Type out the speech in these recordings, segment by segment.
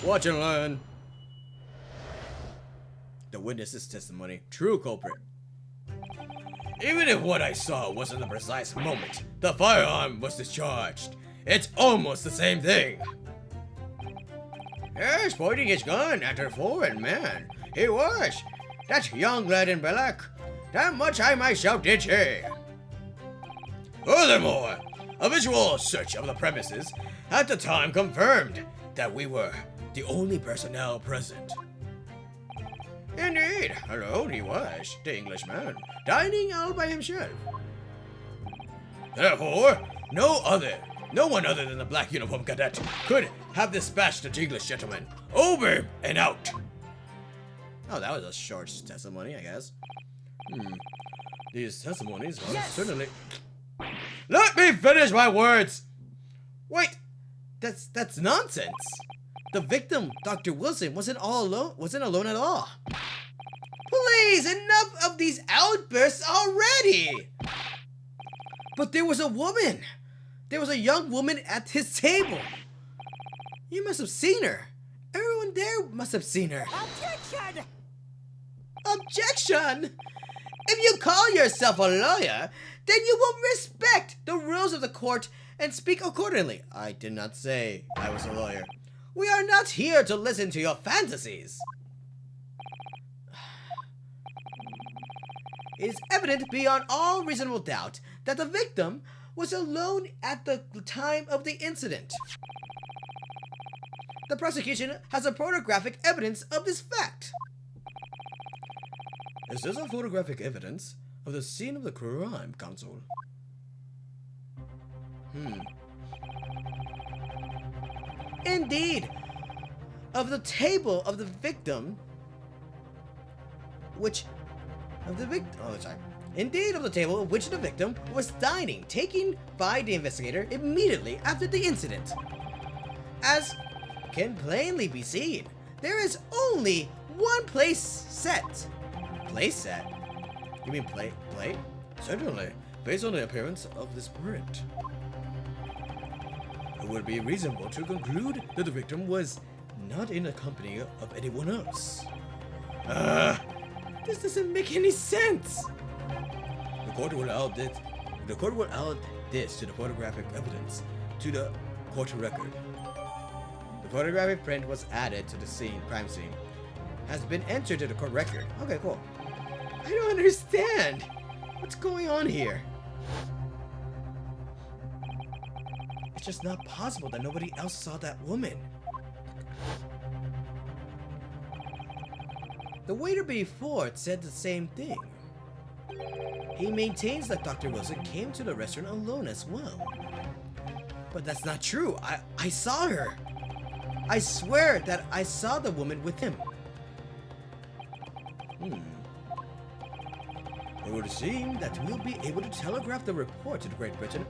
Watch and learn. The witness's testimony. True culprit. Even if what I saw wasn't the precise moment the firearm was discharged, it's almost the same thing. Yes, pointing his gun at a foreign man. He was. That young lad in black. That much I myself did say. Furthermore, a visual search of the premises at the time confirmed that we were the only personnel present. Indeed, alone he was, the Englishman, dining all by himself. Therefore, no one other than the black uniform cadet could have dispatched the English gentleman. Over and out. Oh, that was a short testimony, I guess. These testimonies are certainly... Let me finish my words! Wait, that's nonsense. The victim, Dr. Wilson, wasn't alone at all. Please, enough of these outbursts already! But there was a woman. There was a young woman at his table. You must have seen her. Everyone there must have seen her. Objection! Objection! If you call yourself a lawyer, then you will respect the rules of the court and speak accordingly. I did not say I was a lawyer. We are not here to listen to your fantasies. It is evident beyond all reasonable doubt that the victim was alone at the time of the incident. The prosecution has a photographic evidence of this fact. Is this a photographic evidence of the scene of the crime, counsel? Indeed, of the table of the victim, Indeed, of the table of which the victim was dining, taken by the investigator immediately after the incident. As can plainly be seen, there is only one place set. Place set? You mean plate? Certainly, based on the appearance of this print. It would be reasonable to conclude that the victim was not in the company of anyone else. This doesn't make any sense. The court will add this to the photographic evidence to the court record. The photographic print was added to the crime scene. Has been entered to the court record. Okay, cool. I don't understand. What's going on here? It's just not possible that nobody else saw that woman. The waiter before said the same thing. He maintains that Dr. Wilson came to the restaurant alone as well. But that's not true. I saw her. I swear that I saw the woman with him. It would seem that we'll be able to telegraph the report to Great Britain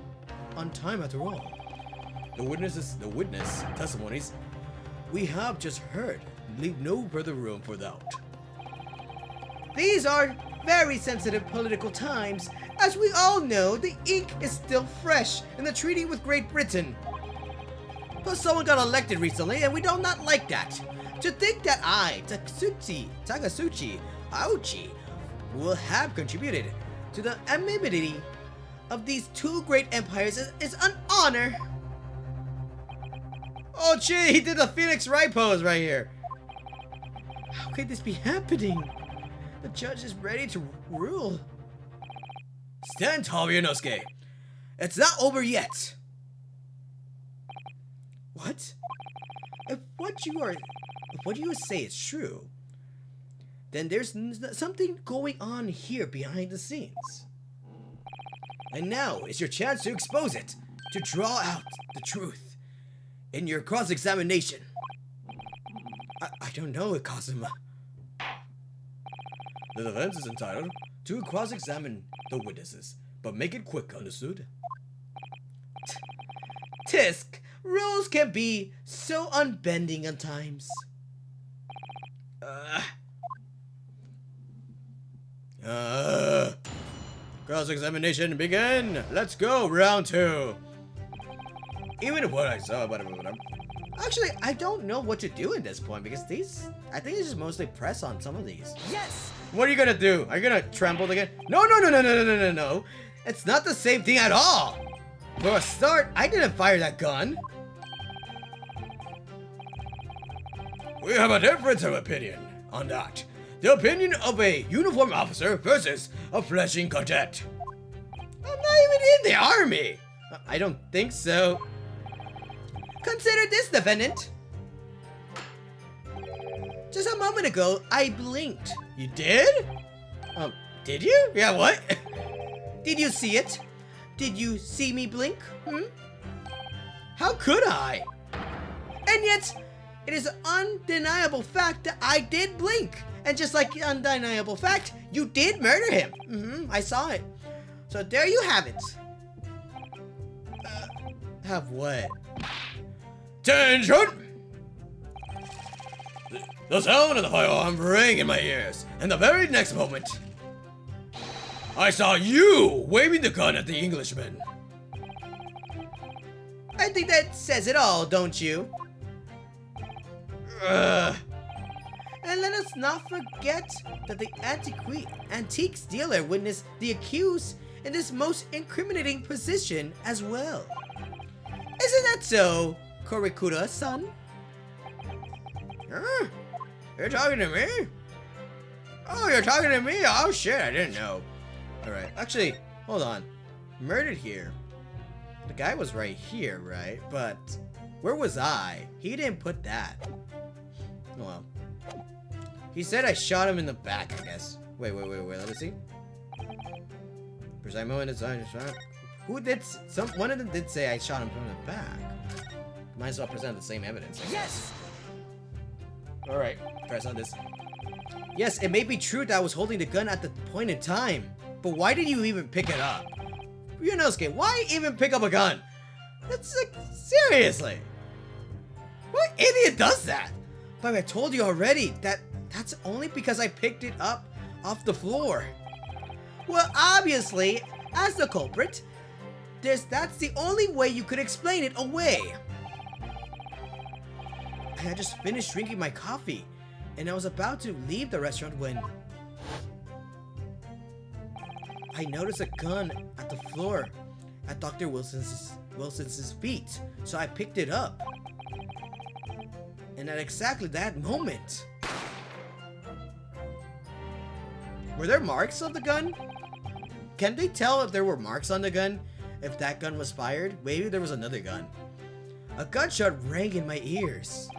on time after all. The witness testimonies we have just heard leave no further room for doubt. These are very sensitive political times. As we all know, the ink is still fresh in the treaty with Great Britain. But someone got elected recently and we do not like that. To think that I, Takasuchi Auchi, will have contributed to the amity of these two great empires is an honor. Oh gee, he did the Phoenix Wright pose right here. How could this be happening? The judge is ready to rule. Stand tall, Ryunosuke. It's not over yet. What? If what you say is true, then there's something going on here behind the scenes. And now is your chance to expose it, to draw out the truth in your cross-examination. I don't know, Kazuma. The defense is entitled to cross-examine the witnesses, but make it quick, understood? Tisk, rules can be so unbending at times. Cross-examination begin! Let's go, round 2! Even if what I saw, Actually, I don't know what to do at this point because these, I think it's just mostly press on some of these. Yes! What are you gonna do? Are you gonna trample again? No, no, no, no, no, no, no, no, no. It's not the same thing at all. For a start, I didn't fire that gun. We have a difference of opinion on that. The opinion of a uniformed officer versus a fledgling cadet. I'm not even in the army. I don't think so. Consider this, defendant. Just a moment ago, I blinked. You did? Did you? Yeah, what? Did you see it? Did you see me blink? How could I? And yet, it is an undeniable fact that I did blink. And just like the undeniable fact, you did murder him. I saw it. So there you have it. Have what? Attention! The sound of the firearm rang in my ears, and the very next moment, I saw you waving the gun at the Englishman. I think that says it all, don't you? And let us not forget that the antiques dealer witnessed the accused in this most incriminating position as well. Isn't that so, Korikura-san? You're talking to me? Oh, you're talking to me? Oh shit, I didn't know. Alright, actually, hold on. Murdered here. The guy was right here, right? But where was I? He didn't put that. Well, he said I shot him in the back, I guess. Wait, let me see. Precise moment design shot. Who did? One of them did say I shot him from the back. Might as well present the same evidence. Yes! Alright, press on this. Yes, it may be true that I was holding the gun at the point in time, but why did you even pick it up? Ryunosuke, why even pick up a gun? That's like, seriously. What idiot does that? But I told you already that that's only because I picked it up off the floor. Well, obviously, as the culprit, that's the only way you could explain it away. I had just finished drinking my coffee, and I was about to leave the restaurant when I noticed a gun at the floor at Dr. Wilson's feet, so I picked it up. And at exactly that moment, were there marks of the gun? Can they tell if there were marks on the gun? If that gun was fired? Maybe there was another gun. A gunshot rang in my ears.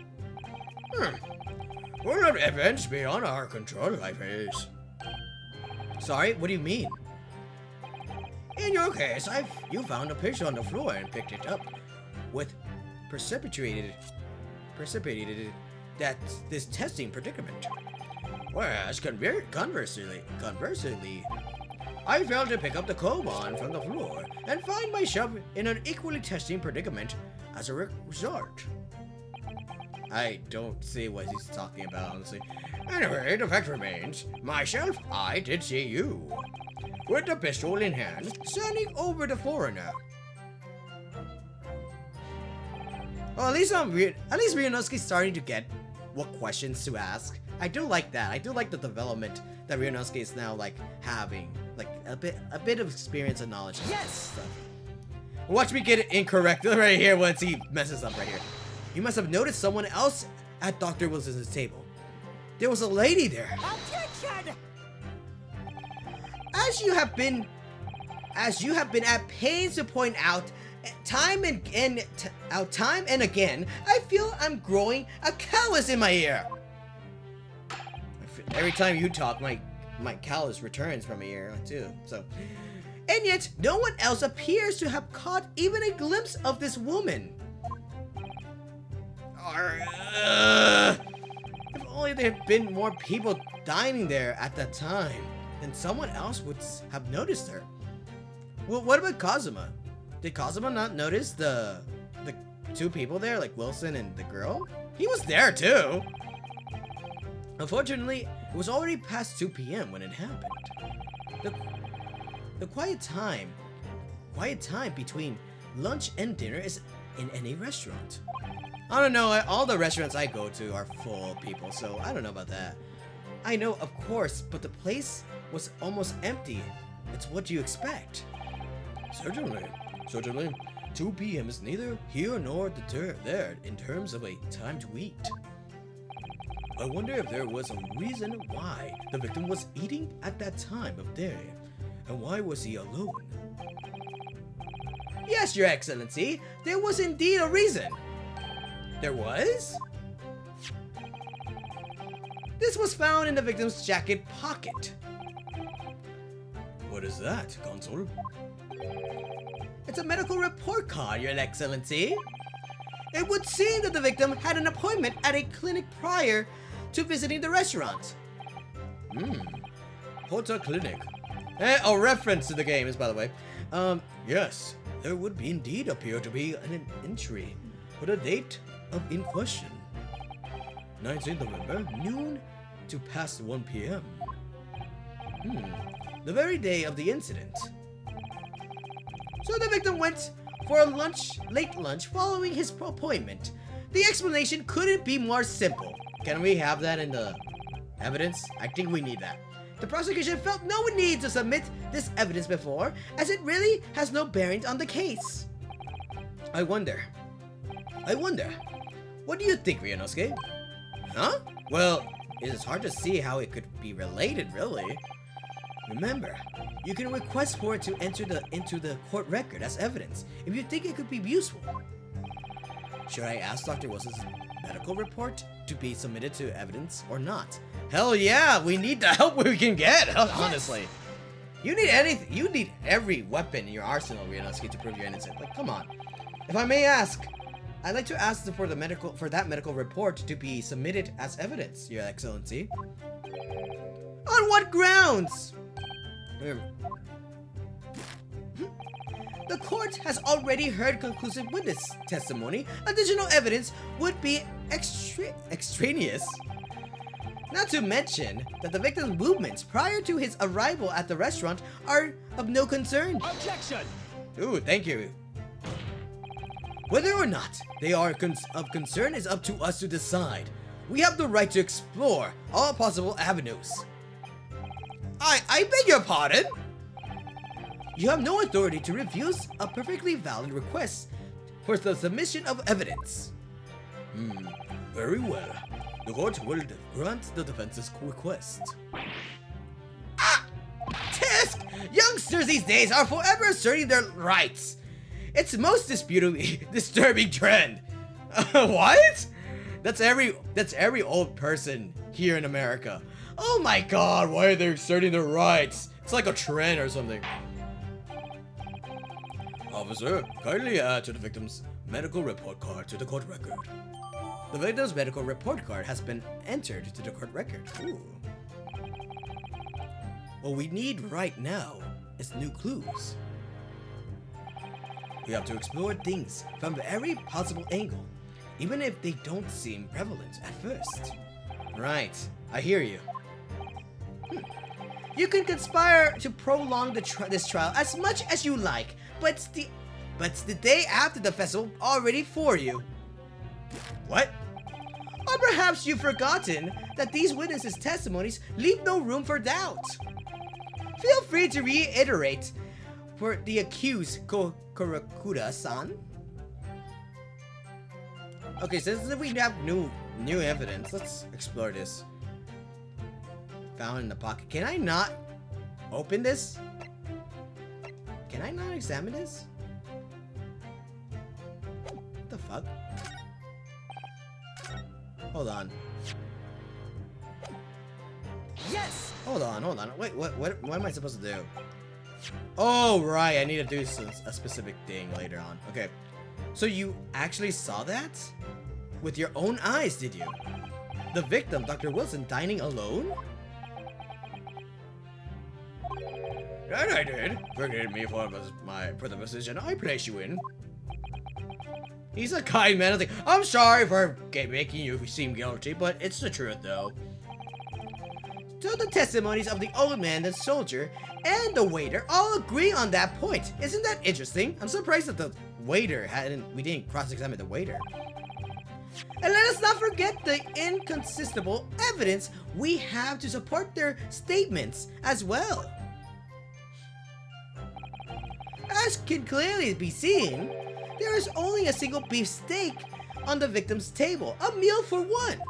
Will not events beyond our control, I face? Sorry, what do you mean? In your case, you found a picture on the floor and picked it up with precipitated that this testing predicament. Whereas conversely, I failed to pick up the Koban from the floor and find myself in an equally testing predicament as a result. I don't see what he's talking about, honestly. Anyway, the fact remains, myself, I did see you, with the pistol in hand, standing over the foreigner. Well, at least Ryunosuke's starting to get what questions to ask. I do like that. I do like the development that Ryunosuke is now like having, like a bit of experience and knowledge. Yes. Stuff. Watch me get it incorrect right here once he messes up right here. You must have noticed someone else at Dr. Wilson's table. There was a lady there. Objection! As you have been at pains to point out time and again, I feel I'm growing a callus in my ear. Every time you talk, my callus returns from my ear too. So, and yet no one else appears to have caught even a glimpse of this woman. If only there had been more people dining there at that time, then someone else would have noticed her. Well, what about Kazuma? Did Kazuma not notice the two people there, like Wilson and the girl? He was there too. Unfortunately, it was already past 2 p.m. when it happened. The quiet time between lunch and dinner is in any restaurant. I don't know, all the restaurants I go to are full of people, so I don't know about that. I know, of course, but the place was almost empty. It's what you expect. Certainly. 2 p.m. is neither here nor there in terms of a time to eat. I wonder if there was a reason why the victim was eating at that time of day, and why was he alone? Yes, Your Excellency, there was indeed a reason. There was? This was found in the victim's jacket pocket. What is that, Consul? It's a medical report card, Your Excellency. It would seem that the victim had an appointment at a clinic prior to visiting the restaurant. Porta Clinic. A reference to the game is, by the way. Yes, there would be indeed appear to be an entry for the date in question. 19th November, noon to past 1 p.m. The very day of the incident. So the victim went for a late lunch following his appointment. The explanation couldn't be more simple. Can we have that in the evidence? I think we need that. The prosecution felt no need to submit this evidence before, as it really has no bearing on the case. I wonder. What do you think, Ryunosuke? Huh? Well, it is hard to see how it could be related, really. Remember, you can request for it to enter into the court record as evidence if you think it could be useful. Should I ask Dr. Wilson's medical report to be submitted to evidence or not? Hell yeah, we need the help we can get, honestly. You need anything. You need every weapon in your arsenal, Ryunosuke, to prove you're innocent. Like, come on. If I may ask, I'd like to ask for that medical report to be submitted as evidence, Your Excellency. On what grounds? The court has already heard conclusive witness testimony. Additional evidence would be extraneous. Not to mention that the victim's movements prior to his arrival at the restaurant are of no concern. Objection! Ooh, thank you. Whether or not they are of concern is up to us to decide. We have the right to explore all possible avenues. I beg your pardon? You have no authority to refuse a perfectly valid request for the submission of evidence. Very well. The court will grant the defense's request. Tisk! Youngsters these days are forever asserting their rights. It's most disturbing trend. What? That's every old person here in America. Oh my god, why are they asserting their rights? It's like a trend or something. Officer, kindly add to the victim's medical report card to the court record. The victim's medical report card has been entered to the court record. Ooh. What we need right now is new clues. We have to explore things from every possible angle, even if they don't seem prevalent at first. Right, I hear you. You can conspire to prolong this trial as much as you like, but it's the day after the festival already for you. What? Or perhaps you've forgotten that these witnesses' testimonies leave no room for doubt. Feel free to reiterate for the accused Kurakura-san. Okay, since we have new evidence, let's explore this. Found in the pocket. Can I not open this? Can I not examine this? What the fuck? Hold on. Yes! Hold on. Wait, what am I supposed to do? Oh, right, I need to do a specific thing later on. Okay. So you actually saw that? With your own eyes, did you? The victim, Dr. Wilson, dining alone? That I did. Forgive me for the position I place you in. He's a kind man. I'm sorry for making you seem guilty, but it's the truth, though. So the testimonies of the old man, the soldier, and the waiter all agree on that point. Isn't that interesting? I'm surprised that the waiter we didn't cross-examine the waiter. And let us not forget the inconsistible evidence we have to support their statements as well. As can clearly be seen, there is only a single beef steak on the victim's table, a meal for one.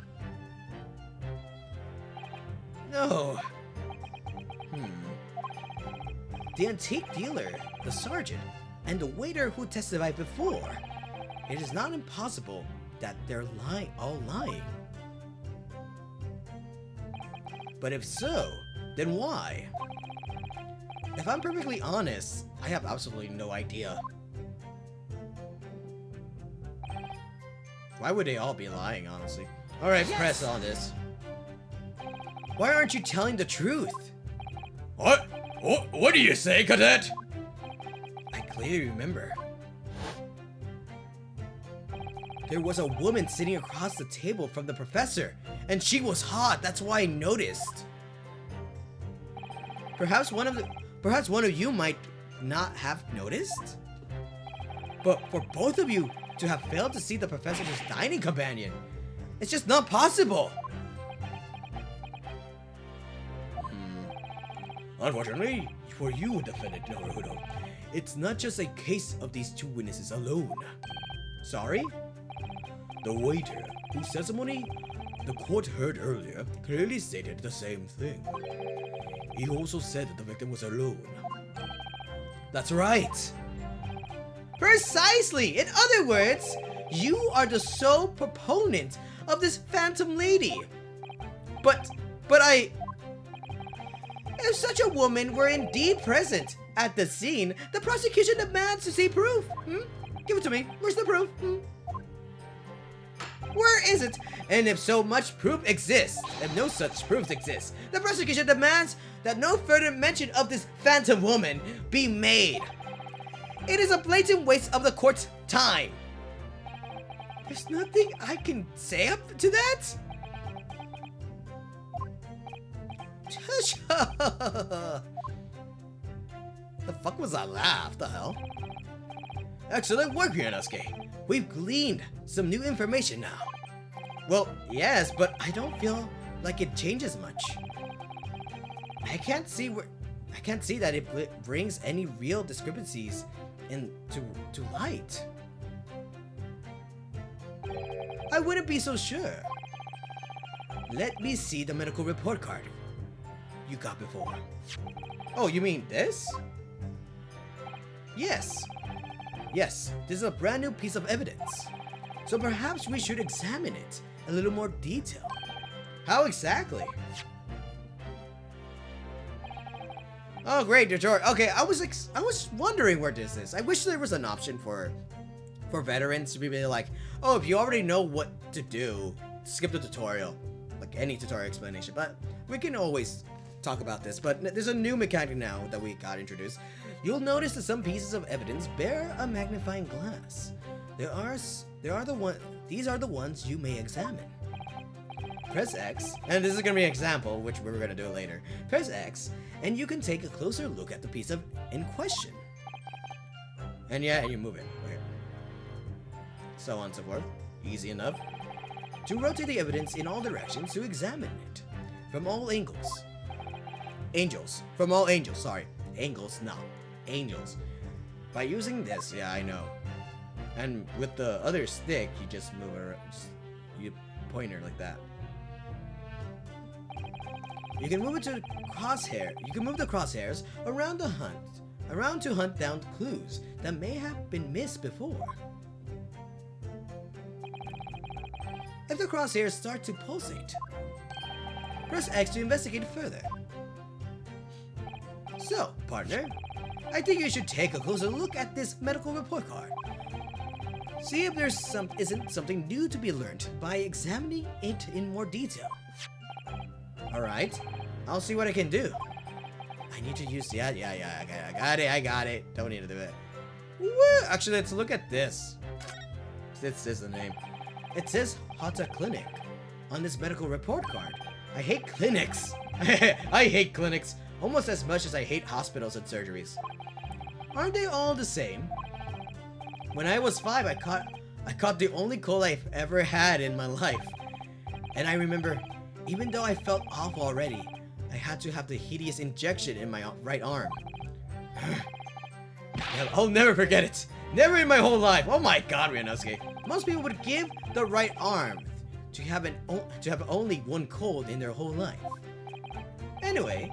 No. The antique dealer, the sergeant, and the waiter who testified before. It is not impossible that they're all lying. But if so, then why? If I'm perfectly honest, I have absolutely no idea. Why would they all be lying, honestly? Alright, yes. Press on this. Why aren't you telling the truth? What? What do you say, Cadet? I clearly remember. There was a woman sitting across the table from the professor, and she was hot, that's why I noticed. Perhaps one of you might not have noticed? But for both of you to have failed to see the professor's dining companion, it's just not possible. Unfortunately, for you, Defendant Naruto, it's not just a case of these two witnesses alone. Sorry? The waiter, whose testimony the court heard earlier, clearly stated the same thing. He also said that the victim was alone. That's right! Precisely! In other words, you are the sole proponent of this phantom lady. But if such a woman were indeed present at the scene, the prosecution demands to see proof. Give it to me. Where's the proof? Where is it? And if so much proof exists, if no such proofs exist, the prosecution demands that no further mention of this phantom woman be made. It is a blatant waste of the court's time. There's nothing I can say up to that? The fuck was that laugh? The hell? Excellent work, Ryunosuke. We've gleaned some new information now. Well, yes, but I don't feel like it changes much. I can't see that it brings any real discrepancies to light. I wouldn't be so sure. Let me see the medical report card you got before. Oh, you mean this? Yes. Yes, this is a brand new piece of evidence. So perhaps we should examine it in a little more detail. How exactly? Oh, great, tutorial. Okay, I was wondering where this is. I wish there was an option for veterans to be really like, oh, if you already know what to do, skip the tutorial, like any tutorial explanation. But we can always talk about this. But there's a new mechanic now that we got introduced. You'll notice that some pieces of evidence bear a magnifying glass. These are the ones you may examine. Press X, and this is gonna be an example, which we're gonna do later. Press X, and you can take a closer look at the piece in question. And yeah, you move it. Okay. So on and so forth. Easy enough. To rotate the evidence in all directions to examine it from all angles. From all angles, sorry. Angles, no. Angels. By using this, yeah, I know. And with the other stick, you just move it, you pointer like that. You can move it to crosshair. You can move the crosshairs around to hunt down clues that may have been missed before. If the crosshairs start to pulsate, press X to investigate further. So, partner, I think you should take a closer look at this medical report card. See if there's isn't something new to be learned by examining it in more detail. Alright, I'll see what I can do. I need to use the I got it. Don't need to do it. Woo! Actually, let's look at this. This is the name. It says Hata Clinic on this medical report card. I hate clinics. I hate clinics almost as much as I hate hospitals and surgeries. Aren't they all the same? When I was 5, I caught the only cold I've ever had in my life. And I remember, even though I felt awful already, I had to have the hideous injection in my right arm. I'll never forget it. Never in my whole life. Oh my god, Ryunosuke. Most people would give the right arm to have only one cold in their whole life. Anyway,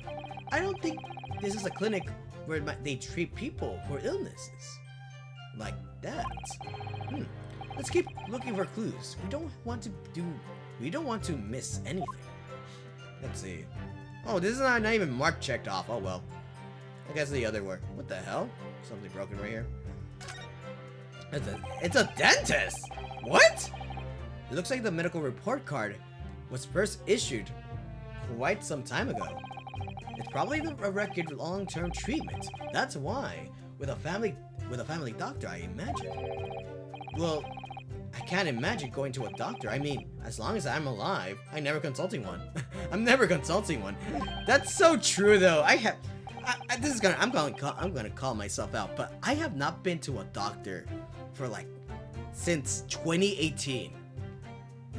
I don't think this is a clinic where they treat people for illnesses like that. Let's keep looking for clues. We don't want to miss anything. Let's see. Oh, this is not even marked checked off. Oh well. I guess the other way. What the hell? Something broken right here. It's a dentist! What? It looks like the medical report card was first issued quite some time ago. It's probably a record of long-term treatment. That's why. With a family doctor, I imagine. Well, I can't imagine going to a doctor. I mean, as long as I'm alive, I'm never consulting one. I'm never consulting one. That's so true, though. I'm gonna call myself out, but I have not been to a doctor for since 2018.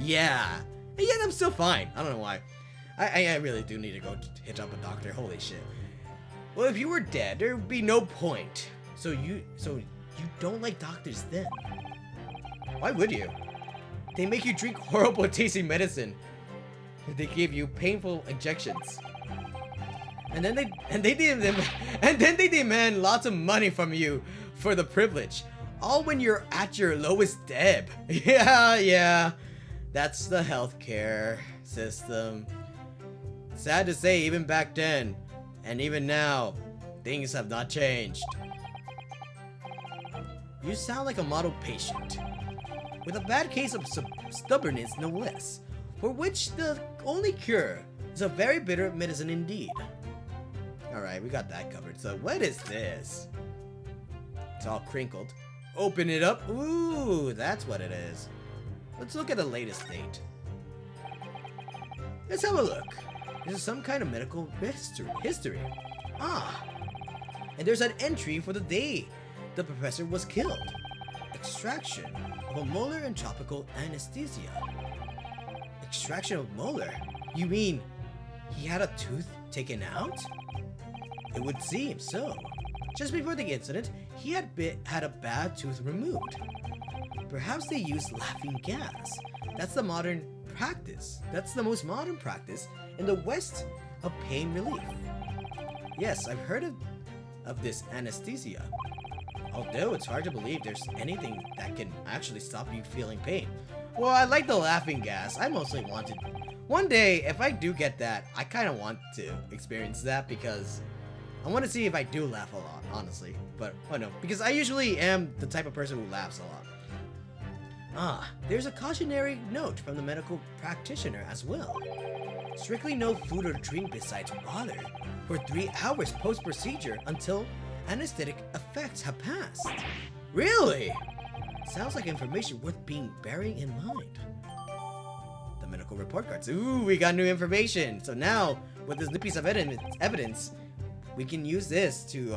Yeah, and yet I'm still fine. I don't know why. I really do need to go hit up a doctor. Holy shit. Well, if you were dead, there would be no point. So you don't like doctors then? Why would you? They make you drink horrible tasting medicine. They give you painful injections. And then they demand lots of money from you for the privilege. All when you're at your lowest ebb. Yeah. That's the healthcare system. Sad to say, even back then, and even now, things have not changed. You sound like a model patient, with a bad case of stubbornness no less, for which the only cure is a very bitter medicine indeed. Alright, we got that covered. So what is this? It's all crinkled. Open it up. Ooh, that's what it is. Let's look at the latest date. Let's have a look. This is some kind of medical history. Ah, and there's an entry for the day the professor was killed. Extraction of a molar and tropical anesthesia. Extraction of molar? You mean he had a tooth taken out? It would seem so. Just before the incident, he had a bad tooth removed. Perhaps they used laughing gas. That's the modern practice. That's the most modern practice in the West of pain relief. Yes, I've heard of this anesthesia. Although it's hard to believe there's anything that can actually stop you feeling pain. Well, I like the laughing gas. I mostly wanted... One day, if I do get that, I kind of want to experience that because I want to see if I do laugh a lot, honestly. But, oh no, because I usually am the type of person who laughs a lot. Ah, there's a cautionary note from the medical practitioner as well. Strictly no food or drink besides water for 3 hours post-procedure until anesthetic effects have passed. Really? Sounds like information worth bearing in mind. The medical report cards. Ooh, we got new information. So now, with this new piece of evidence, we can use this to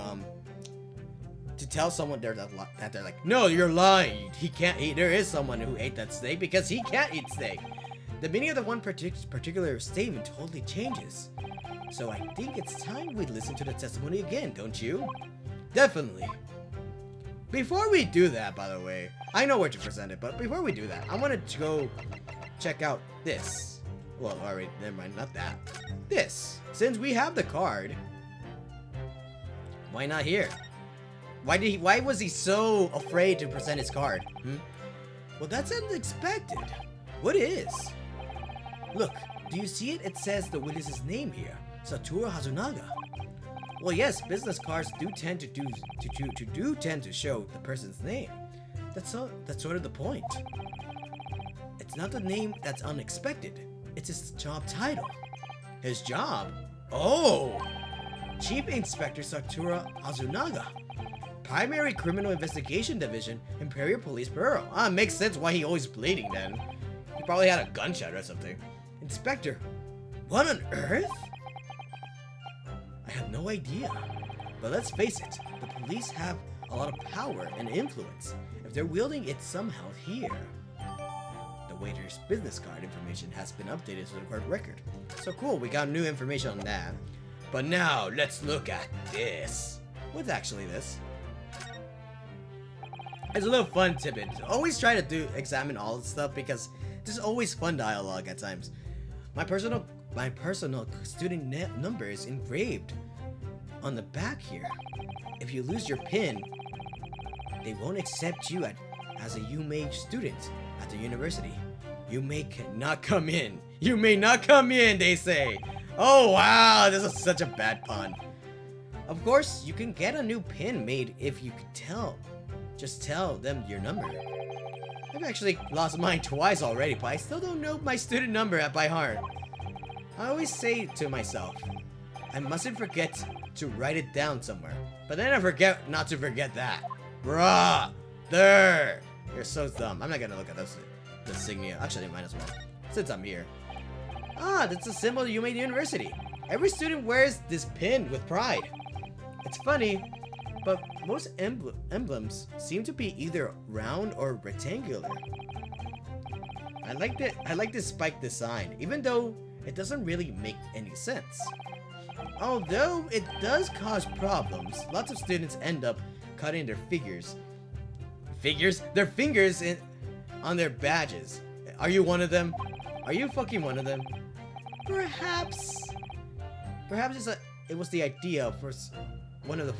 tell someone that they're like, no, you're lying. He can't eat. There is someone who ate that steak because he can't eat steak. The meaning of the one particular statement totally changes. So I think it's time we listen to the testimony again, don't you? Definitely. Before we do that, by the way, I know where to present it, but before we do that, I wanted to go check out this. Well, alright, never mind, not that. This. Since we have the card, why not here? Why was he so afraid to present his card? Well, that's unexpected. What is? Look, do you see it? It says the witness's name here, Satoru Hazunaga. Well, yes, business cards do tend to show the person's name. That's sort of the point. It's not the name that's unexpected. It's his job title. His job? Oh! Chief Inspector Satoru Hazunaga. Primary Criminal Investigation Division, Imperial Police Bureau. Ah, makes sense why he always bleeding then. He probably had a gunshot or something. Inspector, what on earth? I have no idea. But let's face it, the police have a lot of power and influence. If they're wielding it somehow here. The waiter's business card information has been updated to the court record. So cool, we got new information on that. But now, let's look at this. What's actually this? It's a little fun tidbit. Always try to examine all the stuff because there's always fun dialogue at times. My personal student number is engraved on the back here. If you lose your pin, they won't accept you as a UMA student at the university. You may not come in. You may not come in, they say. Oh wow, this is such a bad pun. Of course, you can get a new pin made if you could tell. Just tell them your number. I've actually lost mine twice already, but I still don't know my student number by heart. I always say to myself, I mustn't forget to write it down somewhere. But then I forget not to forget that. Bruh! There! You're so dumb. I'm not gonna look at this insignia. Actually, I might as well. Since I'm here. Ah, that's a symbol you made university. Every student wears this pin with pride. It's funny, but most emblems seem to be either round or rectangular. I like this spike design, even though it doesn't really make any sense. Although it does cause problems, lots of students end up cutting their fingers on their badges. Are you one of them? Are you fucking one of them? Perhaps it was the idea for one of the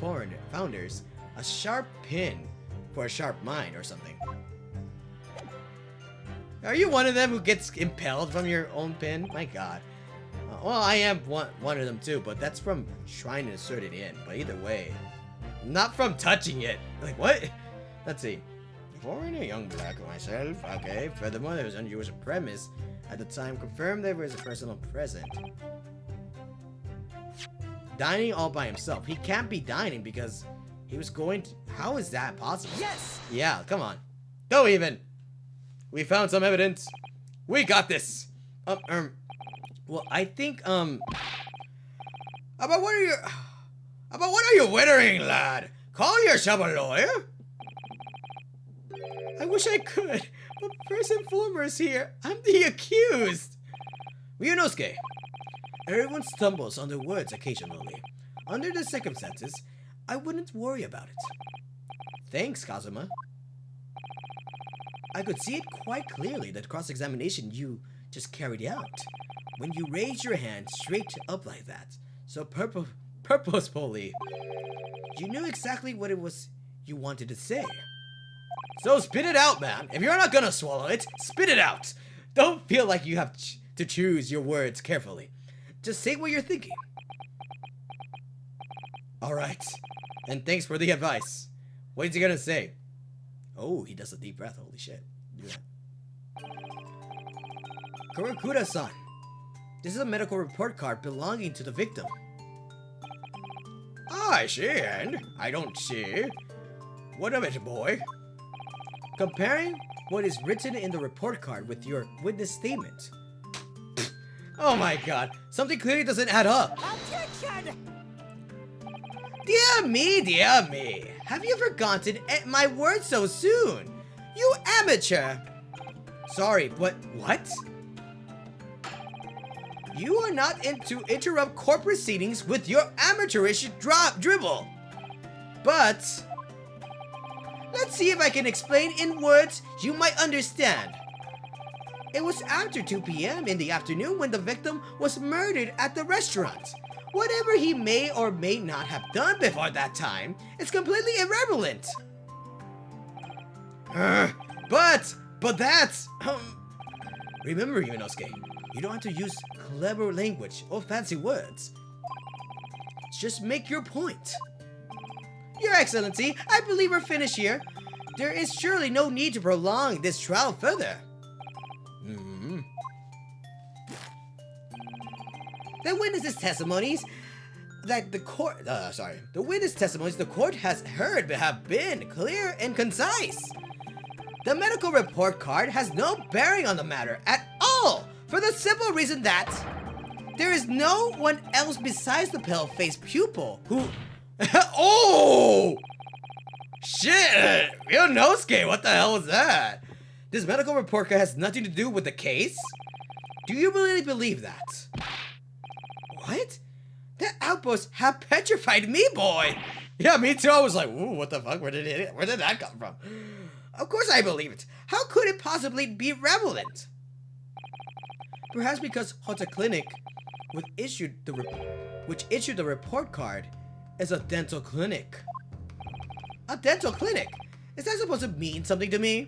founders, a sharp pin for a sharp mind or something. Are you one of them who gets impelled from your own pin? My god. Well, I am one of them too, but that's from trying to insert it in. But either way, not from touching it. Like, what? Let's see. Foreigner, young black myself. Okay. Furthermore, there was unusual premise at the time confirmed there was a personal present. Dining all by himself. He can't be dining because he was going to... How is that possible? Yes! Yeah, come on. Don't even. We found some evidence. We got this. Well, I think, About what are you wittering, lad? Call yourself a lawyer? I wish I could, but first and foremost here, I'm the accused. Ryunosuke, everyone stumbles on their words occasionally. Under the circumstances, I wouldn't worry about it. Thanks, Kazuma. I could see it quite clearly that cross-examination you just carried out. When you raise your hand straight up like that, so purposefully, you knew exactly what it was you wanted to say. So spit it out, man. If you're not gonna swallow it, spit it out. Don't feel like you have to choose your words carefully. Just say what you're thinking. Alright. And thanks for the advice. What is he gonna say? Oh, he does a deep breath. Holy shit. Do that. Kurakura-san. This is a medical report card belonging to the victim. I see, and I don't see. What of it, boy? Comparing what is written in the report card with your witness statement. Oh my god, something clearly doesn't add up. Objection! Dear me. Have you forgotten my words so soon? You amateur! Sorry, but what? You are not to interrupt court proceedings with your amateurish dribble. But let's see if I can explain in words you might understand. It was after 2 p.m. in the afternoon when the victim was murdered at the restaurant. Whatever he may or may not have done before that time is completely irrelevant. But that's... Remember, Ryunosuke, you don't have to use clever language or fancy words. Just make your point. Your Excellency, I believe we're finished here. There is surely no need to prolong this trial further. The witness testimonies the court has heard have been clear and concise. The medical report card has no bearing on the matter at all, for the simple reason that there is no one else besides the pale-faced pupil who... Oh! Shit! Yonosuke, what the hell is that? This medical report card has nothing to do with the case? Do you really believe that? What? That outpost have petrified me, boy! Yeah, me too. I was like, ooh, what the fuck? Where did that come from? Of course I believe it. How could it possibly be relevant? Perhaps because Hota Clinic, which issued the report card, is a dental clinic. A dental clinic? Is that supposed to mean something to me?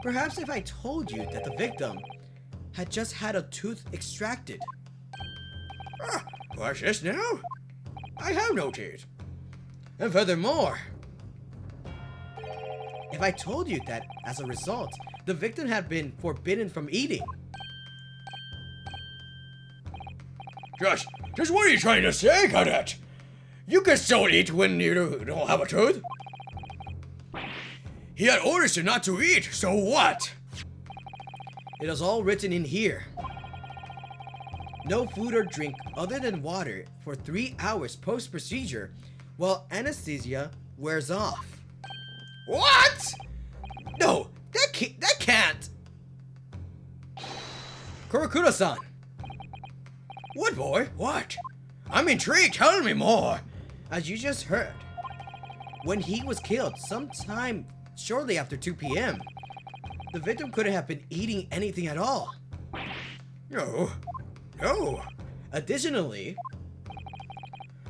Perhaps if I told you that the victim had just had a tooth extracted. What's this now? I have no teeth. And furthermore, if I told you that as a result, the victim had been forbidden from eating. Just what are you trying to say, Cadet? You can still eat when you don't have a tooth. He had orders not to eat, so what? It is all written in here. No food or drink other than water for 3 hours post-procedure while anesthesia wears off. What? No, that can't. Kurokudo-san. What, boy? What? I'm intrigued. Tell me more. As you just heard, when he was killed sometime shortly after 2 p.m., the victim couldn't have been eating anything at all. No. Additionally,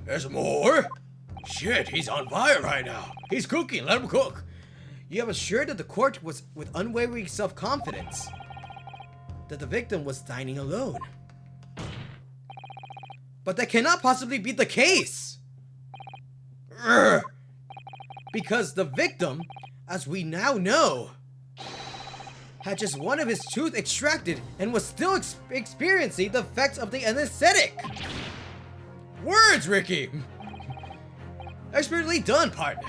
there's more. Shit, he's on fire right now. He's cooking. Let him cook. You have assured that the court was with unwavering self-confidence that the victim was dining alone. But that cannot possibly be the case. Because the victim, as we now know, had just one of his tooth extracted and was still experiencing the effects of the anesthetic. Words, Ricky! Expertly done, partner.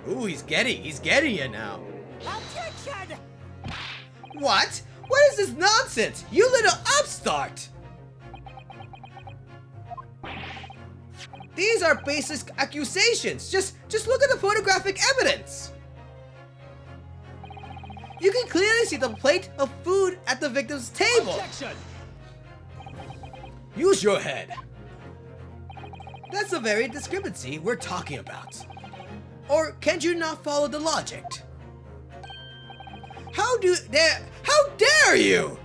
Ooh, he's getting it now. Objection! What? What is this nonsense? You little upstart! These are basic accusations. Just look at the photographic evidence. You can clearly see the plate of food at the victim's table. Objection! Use your head. That's the very discrepancy we're talking about. Or can't you not follow the logic? How dare you?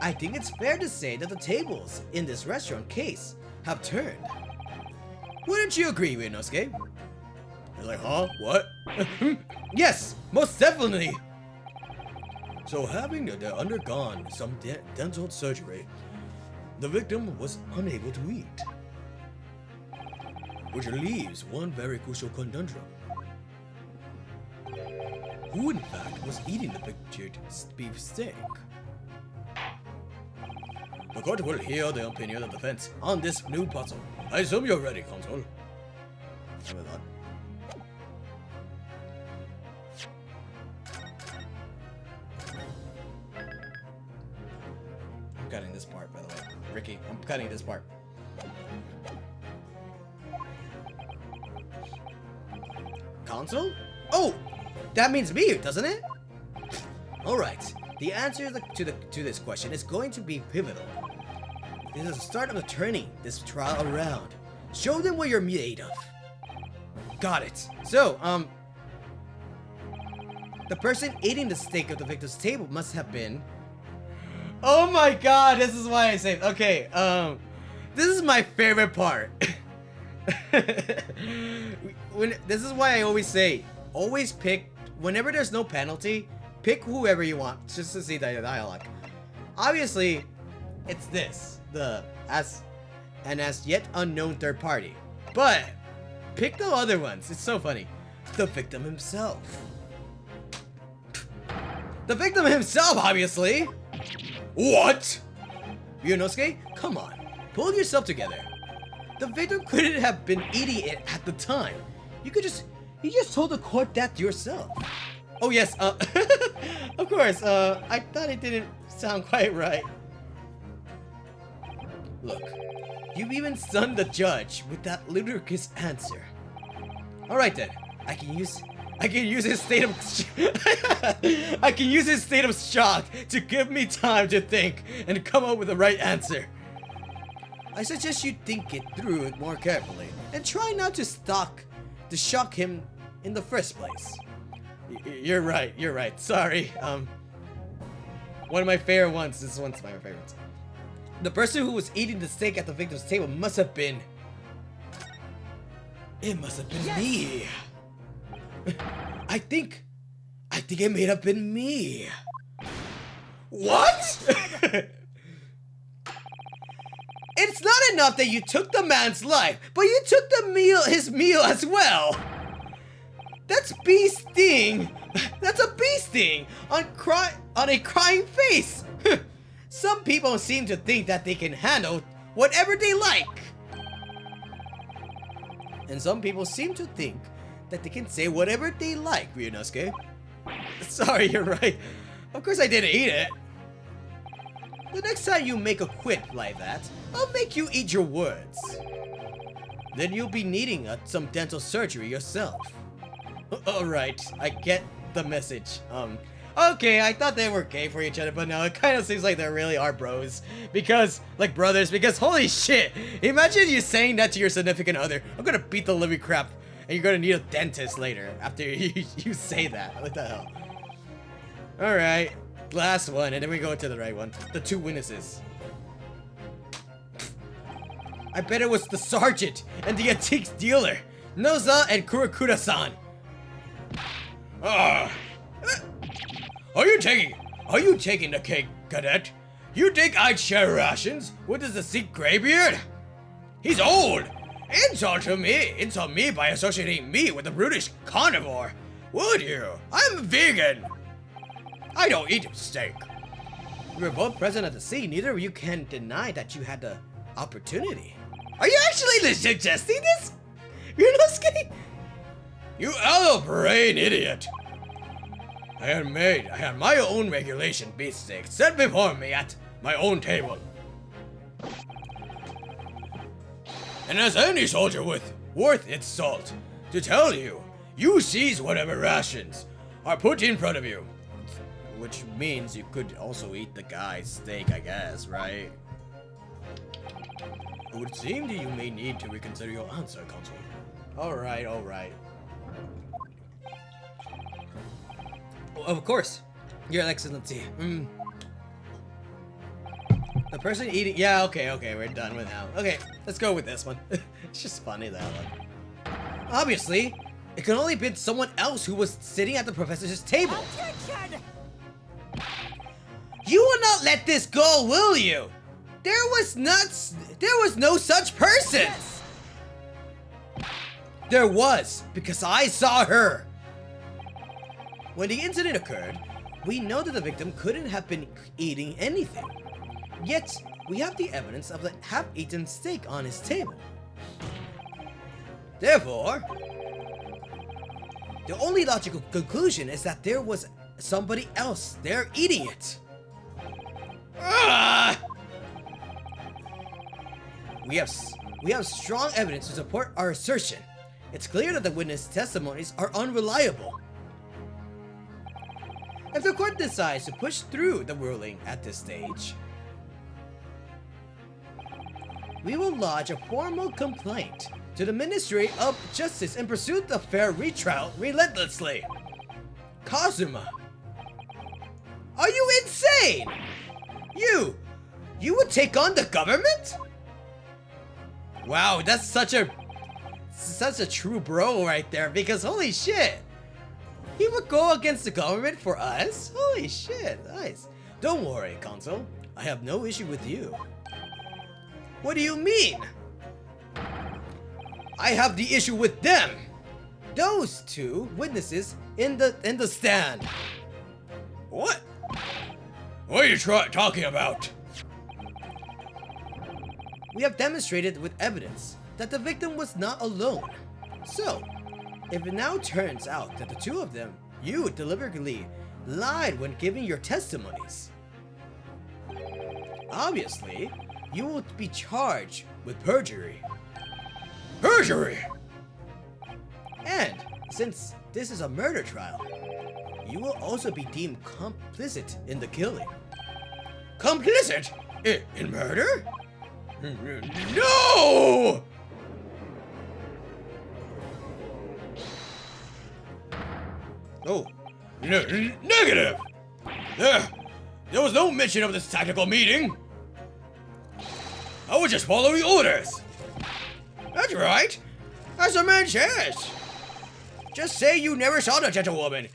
I think it's fair to say that the tables in this restaurant case have turned. Wouldn't you agree, Inosuke? You're like, huh? What? Yes, most definitely. So having undergone some dental surgery, the victim was unable to eat. Which leaves one very crucial conundrum. Who in fact was eating the pictured beef steak? The court will hear the opinion of the defense on this new puzzle. I assume you're ready, Consul. Hold on. I'm cutting this part, by the way. Ricky, I'm cutting this part. Consul? Oh! That means me, doesn't it? Alright. The answer to this question is going to be pivotal. This is the start of turning this trial around. Show them what you're made of. Got it. So, the person eating the steak at the victim's table must have been... Oh my god, this is why I saved. Okay, this is my favorite part. This is why I always say, always pick, whenever there's no penalty, pick whoever you want, just to see the dialogue. Obviously, it's this, as yet unknown third party. But, pick the other ones, it's so funny. The victim himself. The victim himself, obviously! What? Ryunosuke, come on, pull yourself together. The victim couldn't have been eating it at the time. You just told the court that yourself. Oh yes, of course, I thought it didn't sound quite right. Look, you've even stunned the judge with that ludicrous answer. Alright then. I can use his state of I can use his state of shock to give me time to think and come up with the right answer. I suggest you think it through more carefully and try not to shock him in the first place. You're right. Sorry. One of my favorite ones. This one's my favorite. The person who was eating the steak at the victim's table must have been. It must have been me. I think it may have been me. What? It's not enough that you took the man's life, but you took his meal as well. That's bee sting. That's a bee sting on a crying face. Some people seem to think that they can handle whatever they like. And some people seem to think that they can say whatever they like, Ryunosuke. Sorry, you're right. Of course I didn't eat it. The next time you make a quip like that, I'll make you eat your words. Then you'll be needing some dental surgery yourself. Alright, I get the message. Okay, I thought they were gay for each other, but no, it kind of seems like they really are bros. Because, like brothers, because holy shit! Imagine you saying that to your significant other. I'm gonna beat the living crap, and you're gonna need a dentist later after you say that. What the hell? Alright, last one, and then we go to the right one. The two witnesses. I bet it was the sergeant and the antiques dealer, Noza and Kurakura-san. Are you taking the cake, cadet? You think I'd share rations with the Sikh graybeard? He's old! Insult me by associating me with a brutish carnivore. Would you? I'm vegan! I don't eat steak. You were both present at the scene, neither of you can deny that you had the opportunity. Are you actually suggesting this? Ryunosuke? You allo-brain idiot! I had my own regulation beefsteak set before me at my own table. And as any soldier worth its salt, to tell you, you seize whatever rations are put in front of you. Which means you could also eat the guy's steak, I guess, right? It would seem that you may need to reconsider your answer, Consul. Alright. Of course, Your Excellency. The person eating. Yeah, okay, we're done with now. Okay, let's go with this one. It's just funny though. Obviously, it could only been someone else who was sitting at the professor's table. Attention! You will not let this go, will you? There was no such person. Yes. There was, because I saw her. When the incident occurred, we know that the victim couldn't have been eating anything. Yet, we have the evidence of the half-eaten steak on his table. Therefore, the only logical conclusion is that there was somebody else there eating it. We have strong evidence to support our assertion. It's clear that the witness testimonies are unreliable. If the court decides to push through the ruling at this stage, we will lodge a formal complaint to the Ministry of Justice and pursue the fair retrial relentlessly. Kazuma! Are you insane? You would take on the government? Wow, that's such a true bro right there, because holy shit! He would go against the government for us? Holy shit, nice. Don't worry, Consul. I have no issue with you. What do you mean? I have the issue with them. Those two witnesses in the stand. What? What are you talking about? We have demonstrated with evidence that the victim was not alone. So, if it now turns out that the two of them, you deliberately lied when giving your testimonies, obviously, you will be charged with perjury. Perjury! And since this is a murder trial, you will also be deemed complicit in the killing. Complicit? In murder? No! Oh, negative! There was no mention of this tactical meeting. I was just following orders. That's right. As a man says. Just say you never saw the gentlewoman.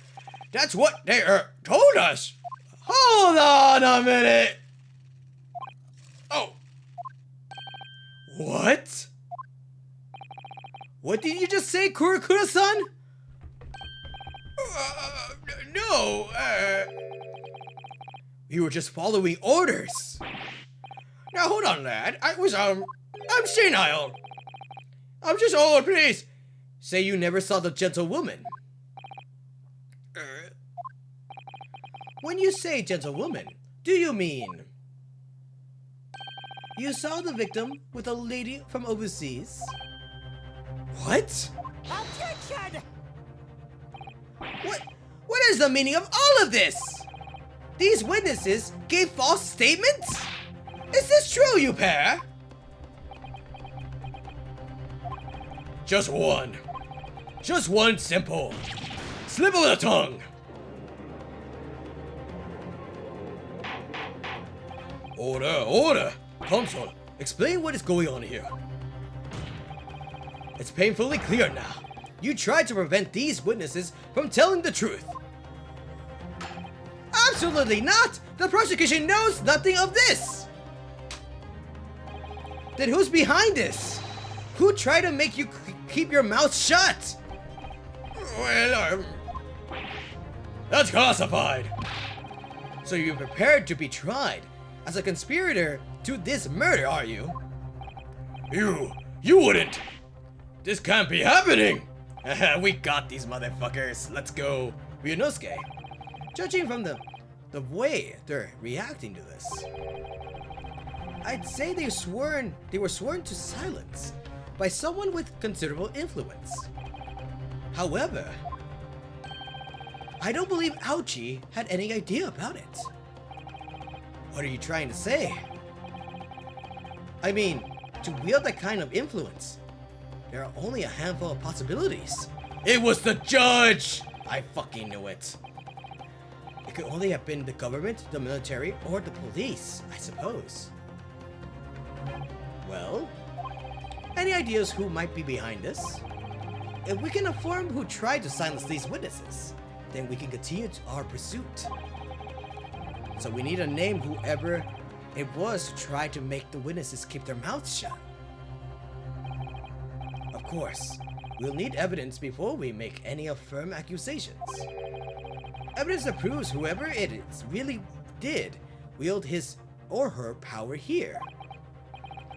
That's what they told us. Hold on a minute. Oh. What? What did you just say, Kurakura-san? No, You were just following orders. Now hold on, lad. I'm senile. I'm just old, please. Say you never saw the gentlewoman. When you say gentlewoman, do you mean you saw the victim with a lady from overseas? What? Objection! What is the meaning of all of this? These witnesses gave false statements? Is this true, you pair? Just one. Just one simple slip of the tongue. Order. Console, explain what is going on here. It's painfully clear now. You tried to prevent these witnesses from telling the truth. Absolutely not! The prosecution knows nothing of this! Then who's behind this? Who tried to make you keep your mouth shut? Well, that's classified. So you're prepared to be tried as a conspirator to this murder, are you? You wouldn't! This can't be happening! We got these motherfuckers. Let's go. Ryunosuke. Judging from the way they're reacting to this, I'd say they were sworn to silence by someone with considerable influence. However, I don't believe Aochi had any idea about it. What are you trying to say? I mean, to wield that kind of influence, there are only a handful of possibilities. It was the judge! I fucking knew it. It could only have been the government, the military, or the police, I suppose. Well, any ideas who might be behind this? If we can inform who tried to silence these witnesses, then we can continue our pursuit. So we need to name whoever it was who tried to make the witnesses keep their mouths shut. Of course, we'll need evidence before we make any firm accusations. Evidence that proves whoever it is really did wield his or her power here.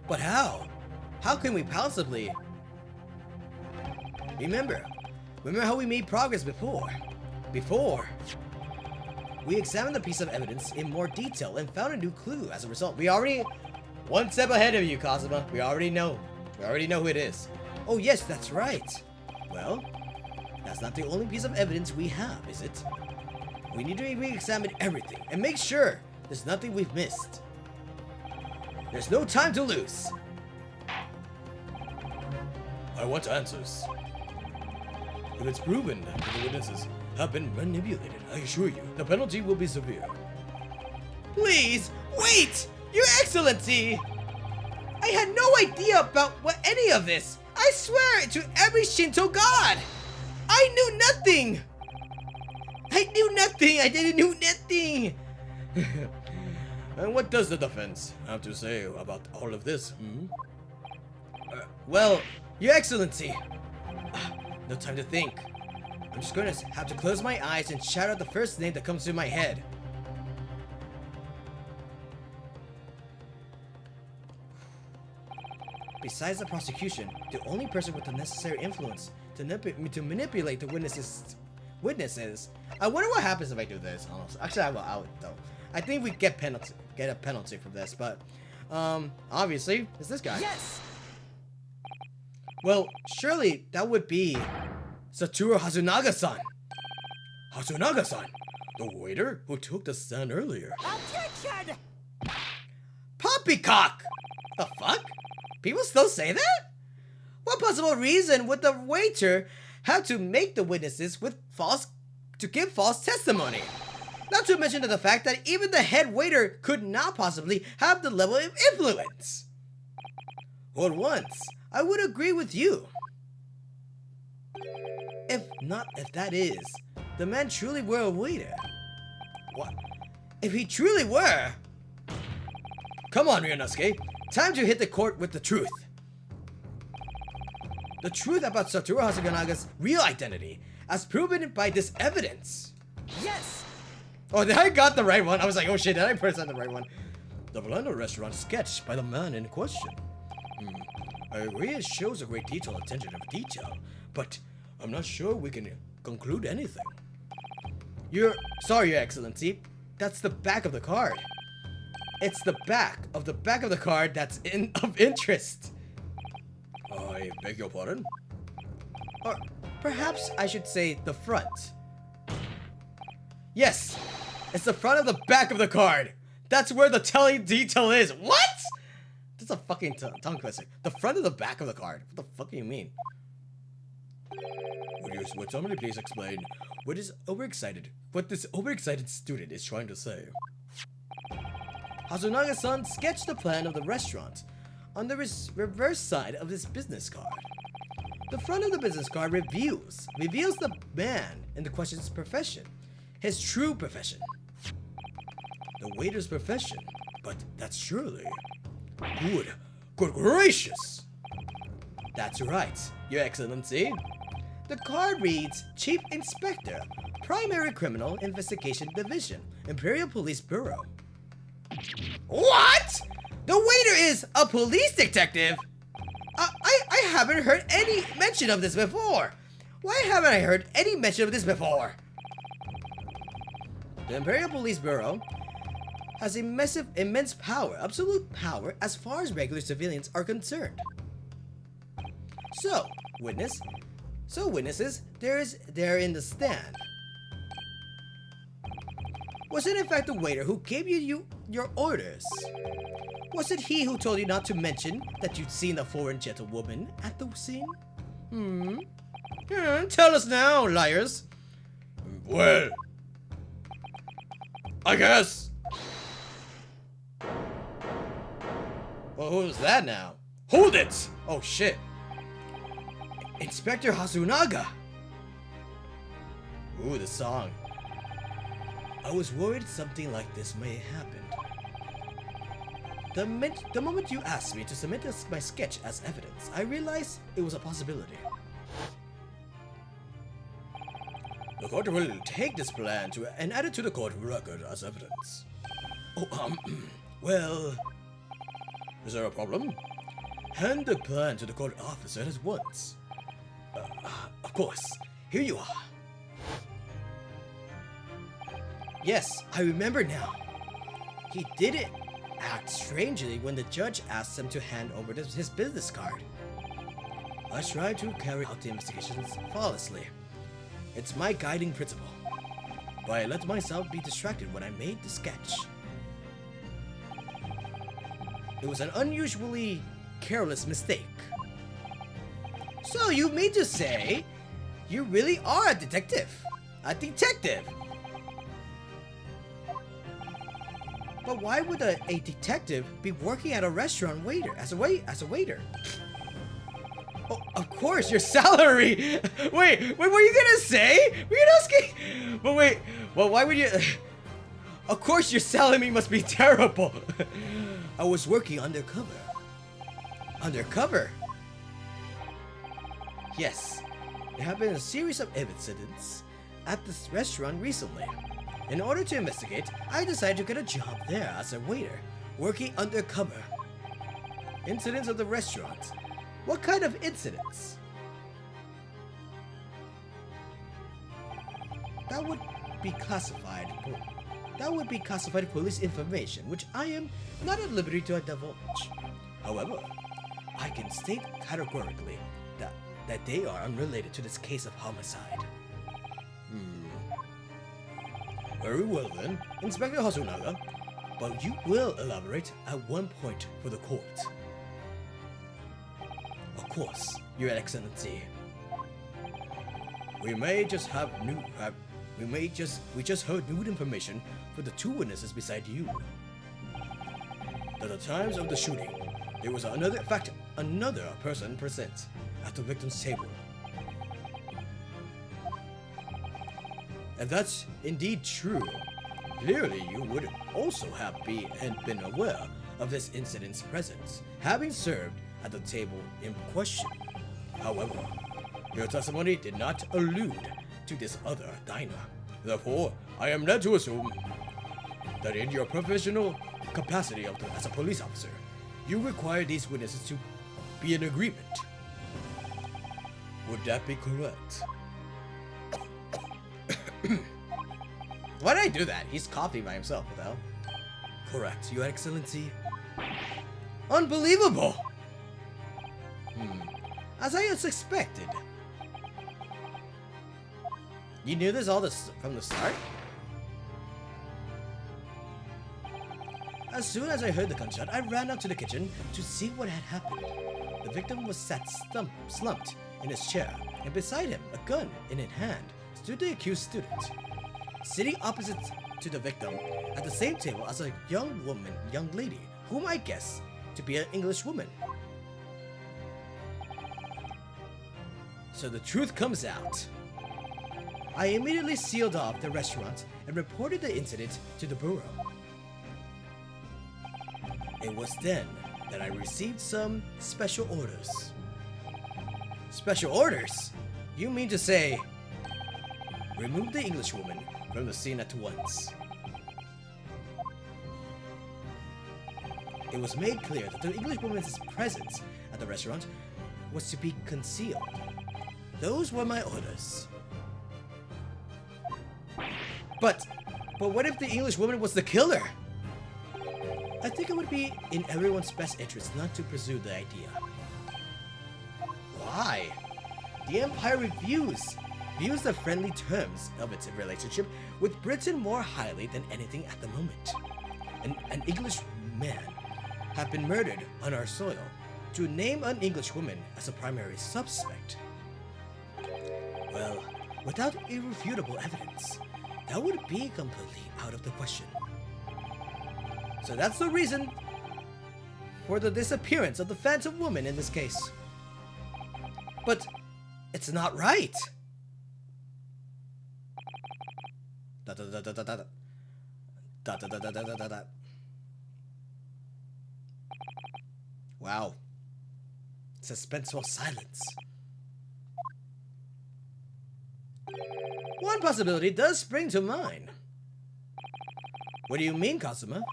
But how? How can we possibly? Remember how we made progress before? We examined the piece of evidence in more detail and found a new clue as a result. We already one step ahead of you, Kazuma. We already know who it is. Oh yes, that's right. Well, that's not the only piece of evidence we have, is it? We need to re-examine everything and make sure there's nothing we've missed. There's no time to lose. I want answers. If it's proven that the witnesses have been manipulated, I assure you, the penalty will be severe. Please, wait! Your Excellency! I had no idea about any of this! I swear to every Shinto god! I knew nothing! I didn't know nothing! And what does the defense have to say about all of this, well, Your Excellency, no time to think. I'm just gonna have to close my eyes and shout out the first name that comes to my head. Besides the prosecution, the only person with the necessary influence to manipulate the witnesses. I wonder what happens if I do this, honestly. Actually, I will out though. I think we get a penalty from this, but obviously, it's this guy. Yes. Well, surely that would be Satoru Hazunaga-san! Hazunaga-san! The waiter who took the stand earlier. Objection! Poppycock! The fuck? People still say that? What possible reason would the waiter have to make the witnesses give false testimony? Not to mention the fact that even the head waiter could not possibly have the level of influence. For once, I would agree with you. If that is, the man truly were a waiter. What? If he truly were? Come on, Ryunosuke. Time to hit the court with the truth. The truth about Satoru Hazunaga's real identity, as proven by this evidence. Yes! Oh, I got the right one. I was like, oh shit, did I present the right one? The Valendo restaurant sketched by the man in question. I agree it shows a great attention of detail, but I'm not sure we can conclude anything. Sorry, Your Excellency. That's the back of the card. It's the back of the card that's of interest. I beg your pardon? Or perhaps I should say the front. Yes, it's the front of the back of the card. That's where the telling detail is. What? That's a fucking tongue twister. The front of the back of the card. What the fuck do you mean? Would somebody please explain what this overexcited student is trying to say? Hazunaga-san sketched the plan of the restaurant on the reverse side of his business card. The front of the business card reveals the man in the question's profession, his true profession. The waiter's profession, but that's surely... Good gracious! That's right, Your Excellency. The card reads Chief Inspector, Primary Criminal Investigation Division, Imperial Police Bureau. What? The waiter is a police detective? I haven't heard any mention of this before. Why haven't I heard any mention of this before? The Imperial Police Bureau has immense power, absolute power, as far as regular civilians are concerned. So, witnesses, they're in the stand. Was it in fact the waiter who gave you your orders? Was it he who told you not to mention that you'd seen a foreign gentlewoman at the scene? Tell us now, liars. Well, I guess. Well, who's that now? Hold it! Oh shit. Inspector Hazunaga! Ooh, the song. I was worried something like this may happen. The moment you asked me to submit my sketch as evidence, I realized it was a possibility. The court will take this plan and add it to the court record as evidence. Oh, well... Is there a problem? Hand the plan to the court officer at once. Of course. Here you are. Yes, I remember now. He didn't act strangely when the judge asked him to hand over his business card. I tried to carry out the investigations flawlessly. It's my guiding principle. But I let myself be distracted when I made the sketch. It was an unusually careless mistake. So you mean to say, you really are a detective? A detective? But why would a detective be working at a restaurant as a waiter? Oh, of course, your salary! Wait, what were you gonna say? Were you asking? But wait, well, why would you... Of course your salary must be terrible! I was working undercover. Undercover? Yes, there have been a series of incidents at this restaurant recently. In order to investigate, I decided to get a job there as a waiter, working undercover. Incidents of the restaurant. What kind of incidents? That would be classified police information, which I am not at liberty to divulge. However, I can state categorically that they are unrelated to this case of homicide. Very well then, Inspector Hasunaga, but you will elaborate at one point for the court. Of course, Your Excellency. We just heard new information for the two witnesses beside you. At the times of the shooting, there was another person present at the victim's table. If that's indeed true, clearly you would also have been aware of this incident's presence, having served at the table in question. However, your testimony did not allude to this other diner. Therefore, I am led to assume that in your professional capacity as a police officer, you require these witnesses to be in agreement. Would that be correct? Why did I do that? He's coughing by himself, what the hell? Correct, Your Excellency. Unbelievable! As I suspected. You knew this all from the start? As soon as I heard the gunshot, I ran out to the kitchen to see what had happened. The victim was sat slumped in his chair, and beside him, a gun in his hand, stood the accused student. Sitting opposite to the victim, at the same table as a young lady, whom I guessed to be an English woman. So the truth comes out. I immediately sealed off the restaurant and reported the incident to the bureau. It was then that I received some special orders. Special orders? You mean to say, remove the Englishwoman from the scene at once. It was made clear that the Englishwoman's presence at the restaurant was to be concealed. Those were my orders. But what if the Englishwoman was the killer? I think it would be in everyone's best interest not to pursue the idea. Why? The Empire views the friendly terms of its relationship with Britain more highly than anything at the moment. An English man have been murdered on our soil. To name an English woman as a primary suspect, well, without irrefutable evidence, that would be completely out of the question. So that's the reason for the disappearance of the Phantom Woman in this case. But it's not right. Wow. Suspenseful silence. One possibility does spring to mind. What do you mean, Kazuma?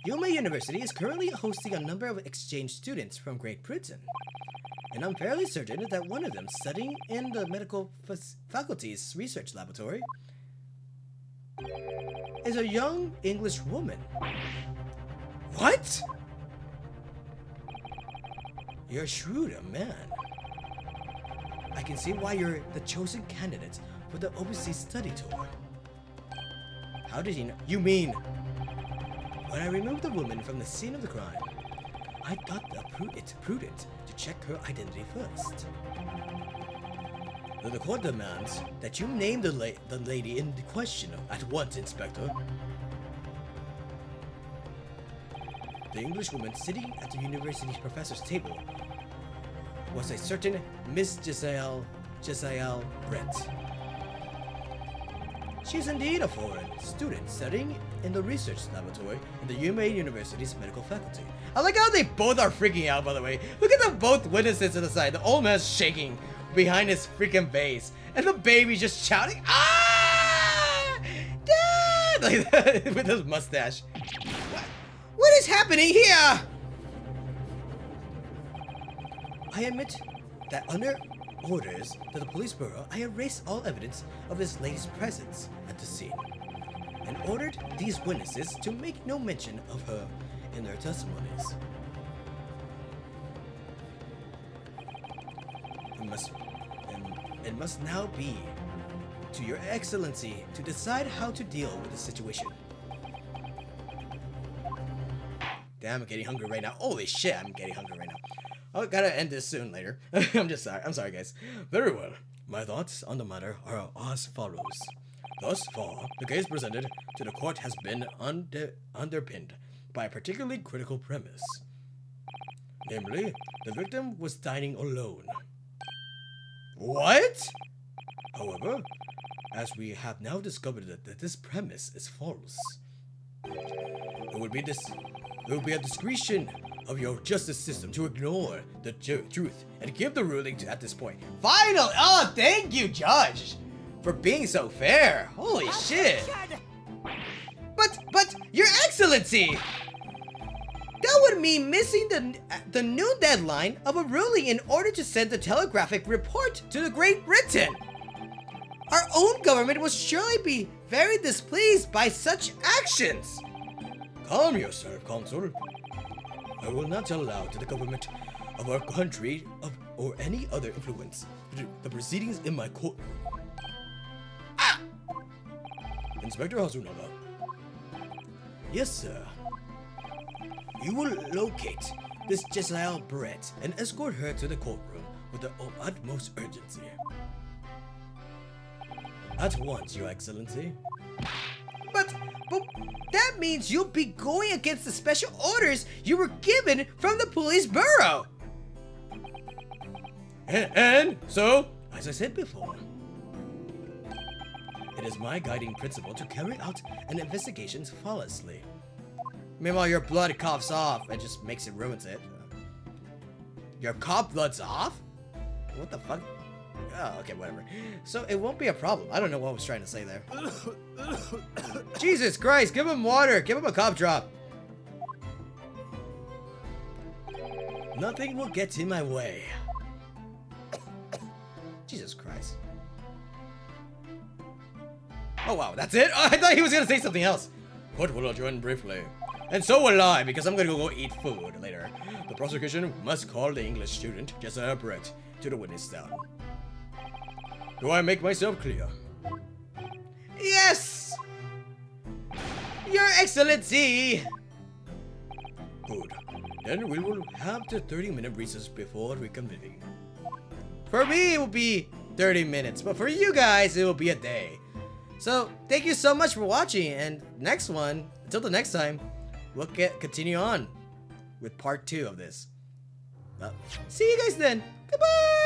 Yuma University is currently hosting a number of exchange students from Great Britain, and I'm fairly certain that one of them studying in the medical faculty's research laboratory is a young English woman. What? You're a shrewd man. I can see why you're the chosen candidate for the overseas study tour. How did you know? You mean, when I removed the woman from the scene of the crime, I thought it prudent to check her identity first. The court demands that you name the lady in question at once, Inspector. The English woman sitting at the university's professor's table was a certain Miss Giselle Brett. She's indeed a foreign student studying in the research laboratory in the Yuma University's medical faculty. I like how they both are freaking out, by the way. Look at them both witnesses to the side. The old man's shaking behind his freaking vase, and the baby's just shouting, "Ah! Dad!" like that, with his mustache. What is happening here? I admit that under orders to the police bureau, I erased all evidence of this lady's presence at the scene, and ordered these witnesses to make no mention of her in their testimonies. it must now be to Your Excellency to decide how to deal with the situation. Damn, I'm getting hungry right now. Holy shit, I'm getting hungry right now. I gotta end this soon later. I'm sorry, guys. Very well. My thoughts on the matter are as follows. Thus far, the case presented to the court has been underpinned by a particularly critical premise. Namely, the victim was dining alone. What? However, as we have now discovered that this premise is false, it would be a discretion of your justice system to ignore the truth and give the ruling at this point. Final! Oh, thank you, Judge, for being so fair. Holy shit! But, Your Excellency! That would mean missing the noon deadline of a ruling in order to send a telegraphic report to the Great Britain. Our own government will surely be very displeased by such actions. Calm yourself, Consul. I will not allow to the government of our country or any other influence the proceedings in my courtroom. Ah! Inspector Hazunaga. Yes, sir. You will locate this Jezrael Brett and escort her to the courtroom with the utmost urgency. At once, Your Excellency. But that means you'll be going against the special orders you were given from the police bureau. And so, as I said before, it is my guiding principle to carry out an investigation flawlessly. Meanwhile, your blood coughs off and just ruins it. Your cough blood's off? What the fuck? Oh, okay, whatever. So it won't be a problem. I don't know what I was trying to say there. Jesus Christ, give him water. Give him a cough drop. Nothing will get in my way. Jesus Christ. Oh, wow, that's it? Oh, I thought he was going to say something else. Court will adjourn briefly. And so will I, because I'm going to go eat food later. The prosecution must call the English student, Jezrael Brett, to the witness stand. Do I make myself clear? Yes! Your Excellency! Good. Then we will have the 30-minute recess before reconvening. For me, it will be 30 minutes, but for you guys, it will be a day. So, thank you so much for watching, and next one, until the next time, we'll continue on with part 2 of this. Well, see you guys then. Goodbye!